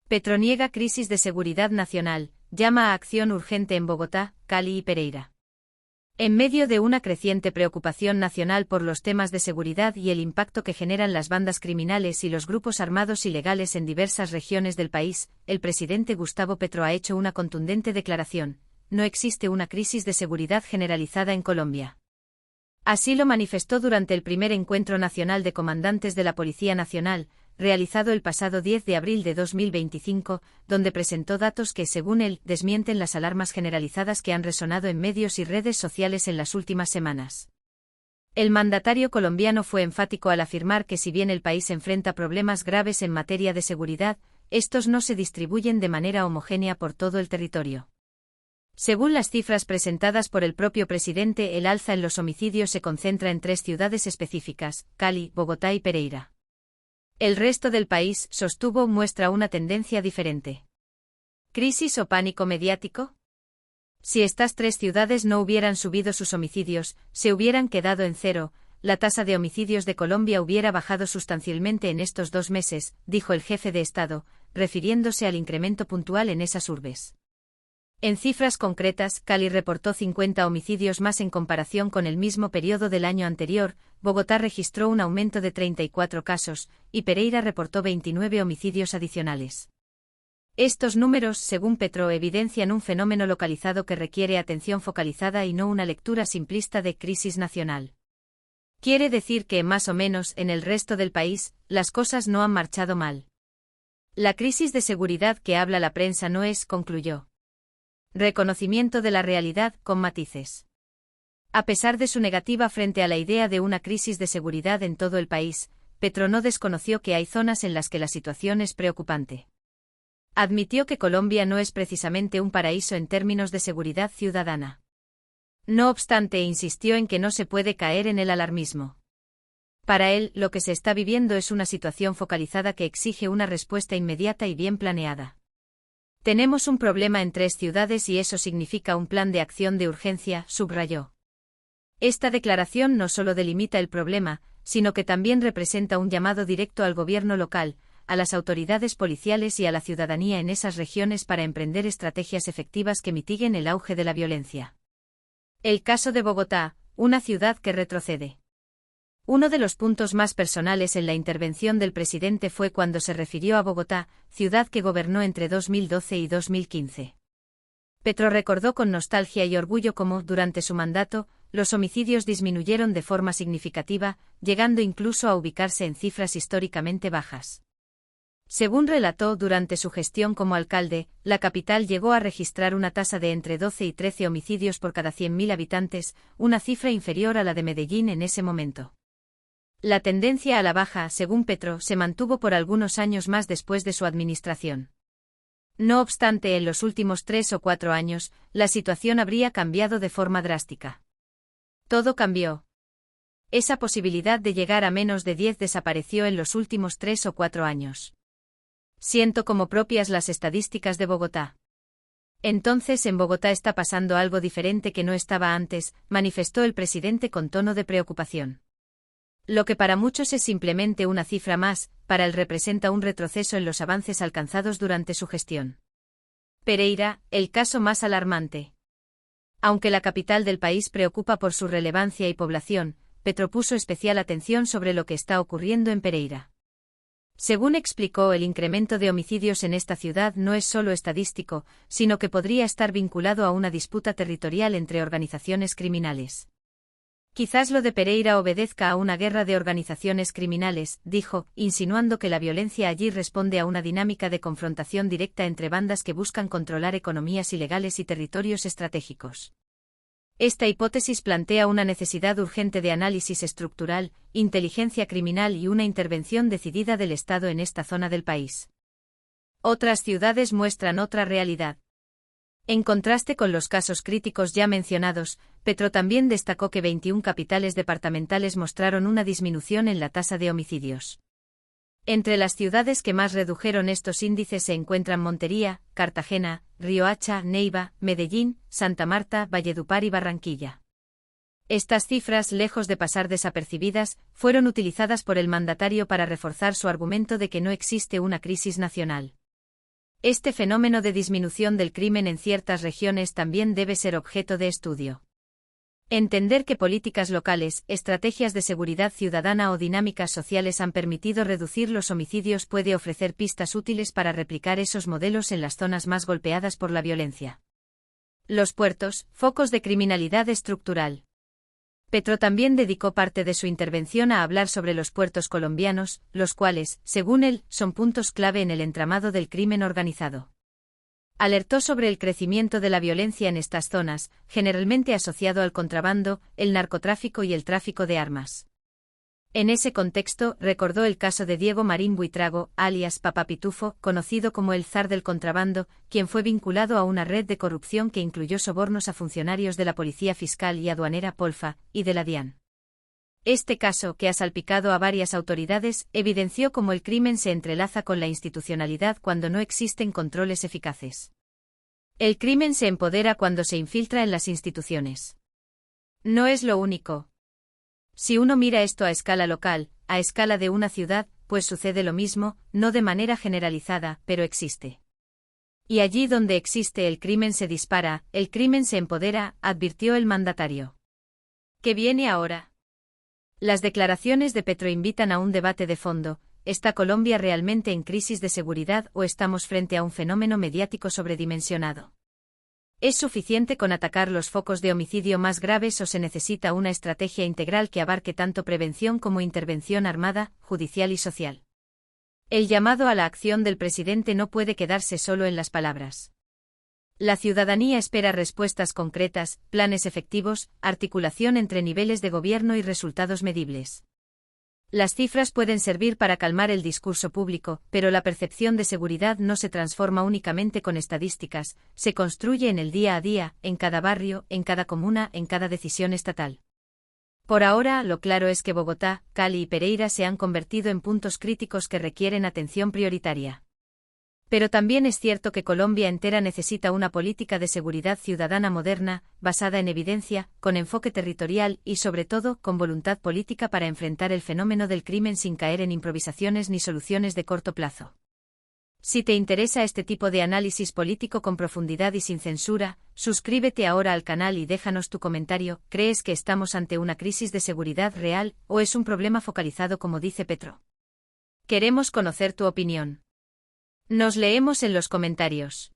Petro niega crisis de seguridad nacional, llama a acción urgente en Bogotá, Cali y Pereira. En medio de una creciente preocupación nacional por los temas de seguridad y el impacto que generan las bandas criminales y los grupos armados ilegales en diversas regiones del país, el presidente Gustavo Petro ha hecho una contundente declaración: no existe una crisis de seguridad generalizada en Colombia. Así lo manifestó durante el primer encuentro nacional de comandantes de la Policía Nacional, realizado el pasado 10 de abril de 2025, donde presentó datos que, según él, desmienten las alarmas generalizadas que han resonado en medios y redes sociales en las últimas semanas. El mandatario colombiano fue enfático al afirmar que si bien el país enfrenta problemas graves en materia de seguridad, estos no se distribuyen de manera homogénea por todo el territorio. Según las cifras presentadas por el propio presidente, el alza en los homicidios se concentra en 3 ciudades específicas: Cali, Bogotá y Pereira. El resto del país, sostuvo, muestra una tendencia diferente. ¿Crisis o pánico mediático? Si estas 3 ciudades no hubieran subido sus homicidios, se hubieran quedado en cero, la tasa de homicidios de Colombia hubiera bajado sustancialmente en estos 2 meses, dijo el jefe de Estado, refiriéndose al incremento puntual en esas urbes. En cifras concretas, Cali reportó 50 homicidios más en comparación con el mismo periodo del año anterior, Bogotá registró un aumento de 34 casos, y Pereira reportó 29 homicidios adicionales. Estos números, según Petro, evidencian un fenómeno localizado que requiere atención focalizada y no una lectura simplista de crisis nacional. Quiere decir que, más o menos, en el resto del país, las cosas no han marchado mal. La crisis de seguridad que habla la prensa no es, concluyó. Reconocimiento de la realidad, con matices. A pesar de su negativa frente a la idea de una crisis de seguridad en todo el país, Petro no desconoció que hay zonas en las que la situación es preocupante. Admitió que Colombia no es precisamente un paraíso en términos de seguridad ciudadana. No obstante, insistió en que no se puede caer en el alarmismo. Para él, lo que se está viviendo es una situación focalizada que exige una respuesta inmediata y bien planeada. Tenemos un problema en 3 ciudades y eso significa un plan de acción de urgencia, subrayó. Esta declaración no solo delimita el problema, sino que también representa un llamado directo al gobierno local, a las autoridades policiales y a la ciudadanía en esas regiones para emprender estrategias efectivas que mitiguen el auge de la violencia. El caso de Bogotá, una ciudad que retrocede. Uno de los puntos más personales en la intervención del presidente fue cuando se refirió a Bogotá, ciudad que gobernó entre 2012 y 2015. Petro recordó con nostalgia y orgullo cómo, durante su mandato, los homicidios disminuyeron de forma significativa, llegando incluso a ubicarse en cifras históricamente bajas. Según relató, durante su gestión como alcalde, la capital llegó a registrar una tasa de entre 12 y 13 homicidios por cada 100.000 habitantes, una cifra inferior a la de Medellín en ese momento. La tendencia a la baja, según Petro, se mantuvo por algunos años más después de su administración. No obstante, en los últimos 3 o 4 años, la situación habría cambiado de forma drástica. Todo cambió. Esa posibilidad de llegar a menos de 10 desapareció en los últimos 3 o 4 años. Siento como propias las estadísticas de Bogotá. Entonces en Bogotá está pasando algo diferente que no estaba antes, manifestó el presidente con tono de preocupación. Lo que para muchos es simplemente una cifra más, para él representa un retroceso en los avances alcanzados durante su gestión. Pereira, el caso más alarmante. Aunque la capital del país preocupa por su relevancia y población, Petro puso especial atención sobre lo que está ocurriendo en Pereira. Según explicó, el incremento de homicidios en esta ciudad no es solo estadístico, sino que podría estar vinculado a una disputa territorial entre organizaciones criminales. Quizás lo de Pereira obedezca a una guerra de organizaciones criminales, dijo, insinuando que la violencia allí responde a una dinámica de confrontación directa entre bandas que buscan controlar economías ilegales y territorios estratégicos. Esta hipótesis plantea una necesidad urgente de análisis estructural, inteligencia criminal y una intervención decidida del Estado en esta zona del país. Otras ciudades muestran otra realidad. En contraste con los casos críticos ya mencionados, Petro también destacó que 21 capitales departamentales mostraron una disminución en la tasa de homicidios. Entre las ciudades que más redujeron estos índices se encuentran Montería, Cartagena, Riohacha, Neiva, Medellín, Santa Marta, Valledupar y Barranquilla. Estas cifras, lejos de pasar desapercibidas, fueron utilizadas por el mandatario para reforzar su argumento de que no existe una crisis nacional. Este fenómeno de disminución del crimen en ciertas regiones también debe ser objeto de estudio. Entender que políticas locales, estrategias de seguridad ciudadana o dinámicas sociales han permitido reducir los homicidios puede ofrecer pistas útiles para replicar esos modelos en las zonas más golpeadas por la violencia. Los puertos, focos de criminalidad estructural. Petro también dedicó parte de su intervención a hablar sobre los puertos colombianos, los cuales, según él, son puntos clave en el entramado del crimen organizado. Alertó sobre el crecimiento de la violencia en estas zonas, generalmente asociado al contrabando, el narcotráfico y el tráfico de armas. En ese contexto, recordó el caso de Diego Marín Buitrago, alias Papá Pitufo, conocido como el zar del contrabando, quien fue vinculado a una red de corrupción que incluyó sobornos a funcionarios de la Policía Fiscal y Aduanera Polfa, y de la DIAN. Este caso, que ha salpicado a varias autoridades, evidenció cómo el crimen se entrelaza con la institucionalidad cuando no existen controles eficaces. El crimen se empodera cuando se infiltra en las instituciones. No es lo único. Si uno mira esto a escala local, a escala de una ciudad, pues sucede lo mismo, no de manera generalizada, pero existe. Y allí donde existe el crimen se dispara, el crimen se empodera, advirtió el mandatario. ¿Qué viene ahora? Las declaraciones de Petro invitan a un debate de fondo. ¿Está Colombia realmente en crisis de seguridad o estamos frente a un fenómeno mediático sobredimensionado? ¿Es suficiente con atacar los focos de homicidio más graves o se necesita una estrategia integral que abarque tanto prevención como intervención armada, judicial y social? El llamado a la acción del presidente no puede quedarse solo en las palabras. La ciudadanía espera respuestas concretas, planes efectivos, articulación entre niveles de gobierno y resultados medibles. Las cifras pueden servir para calmar el discurso público, pero la percepción de seguridad no se transforma únicamente con estadísticas, se construye en el día a día, en cada barrio, en cada comuna, en cada decisión estatal. Por ahora, lo claro es que Bogotá, Cali y Pereira se han convertido en puntos críticos que requieren atención prioritaria. Pero también es cierto que Colombia entera necesita una política de seguridad ciudadana moderna, basada en evidencia, con enfoque territorial y, sobre todo, con voluntad política para enfrentar el fenómeno del crimen sin caer en improvisaciones ni soluciones de corto plazo. Si te interesa este tipo de análisis político con profundidad y sin censura, suscríbete ahora al canal y déjanos tu comentario. ¿Crees que estamos ante una crisis de seguridad real o es un problema focalizado como dice Petro? Queremos conocer tu opinión. Nos leemos en los comentarios.